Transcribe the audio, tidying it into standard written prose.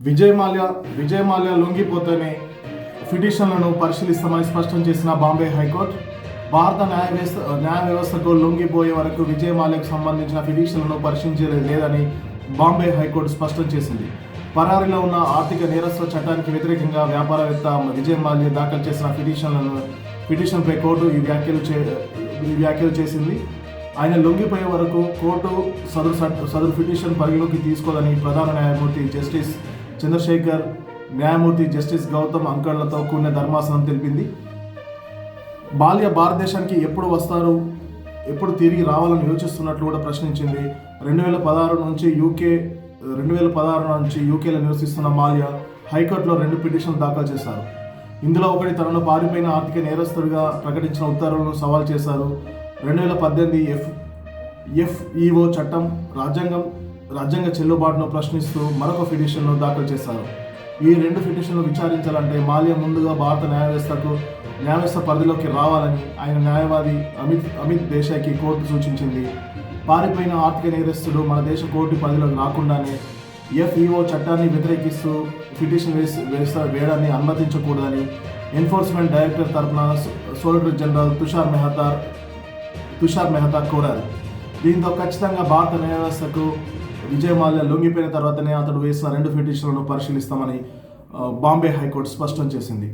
విజయ్ మాల్యా లొంగిపోతేనే పిటిషన్లను పరిశీలిస్తామని స్పష్టం చేసిన బాంబే హైకోర్టు భారత న్యాయ వ్యవస్థకు లొంగిపోయే వరకు విజయ్ మాల్యాకు సంబంధించిన పిటిషన్లను పరిశీలించలేదు లేదని బాంబే హైకోర్టు స్పష్టం చేసింది. పరారీలో ఉన్న ఆర్థిక నేరస్తుల చట్టానికి వ్యతిరేకంగా వ్యాపారవేత్త విజయ్ మాల్యా దాఖలు చేసిన పిటిషన్పై కోర్టు ఈ వ్యాఖ్యలు చేసింది. ఆయన లొంగిపోయే వరకు కోర్టు సదరు పిటిషన్ పరిగణలోకి తీసుకోవాలని ప్రధాన న్యాయమూర్తి జస్టిస్ చంద్రశేఖర్, న్యాయమూర్తి జస్టిస్ గౌతమ్ అంకళ్లతో కూడిన ధర్మాసనం తెలిపింది. మాల్యా భారతదేశానికి ఎప్పుడు వస్తారు, ఎప్పుడు తిరిగి రావాలని యోచిస్తున్నట్లు కూడా ప్రశ్నించింది. 2016 నుంచి యూకేలో నివసిస్తున్న మాల్యా హైకోర్టులో 2 పిటిషన్లు దాఖలు చేశారు. ఇందులో ఒకటి తనను పారిపోయిన ఆర్థిక నేరస్తుడిగా ప్రకటించిన ఉత్తర్వులను సవాల్ చేశారు. 2018 ఎఫ్ఈఓ చట్టం రాజ్యాంగ చెల్లుబాటును ప్రశ్నిస్తూ మరొక పిటిషన్ను దాఖలు చేశారు. ఈ 2 పిటిషన్లు విచారించాలంటే మాల్యా ముందుగా భారత న్యాయవ్యవస్థ పరిధిలోకి రావాలని ఆయన న్యాయవాది అమిత్ దేశాయ్కి కోర్టు సూచించింది. పారిపోయిన ఆర్థిక నేరస్తుడు మన దేశ కోర్టు పరిధిలోకి రాకుండానే ఎఫ్ఈఓ చట్టాన్ని వ్యతిరేకిస్తూ పిటిషన్ వేయడాన్ని అనుమతించకూడదని ఎన్ఫోర్స్మెంట్ డైరెక్టర్ తరఫున సోలిసిటర్ జనరల్ తుషార్ మెహతా కోరారు. దీంతో ఖచ్చితంగా భారత న్యాయ వ్యవస్థకు విజయ్ మాల్యా లొంగిపోయిన తర్వాతనే అతడు వేసిన 2 పిటిషన్లను పరిశీలిస్తామని బాంబే హైకోర్టు స్పష్టం చేసింది.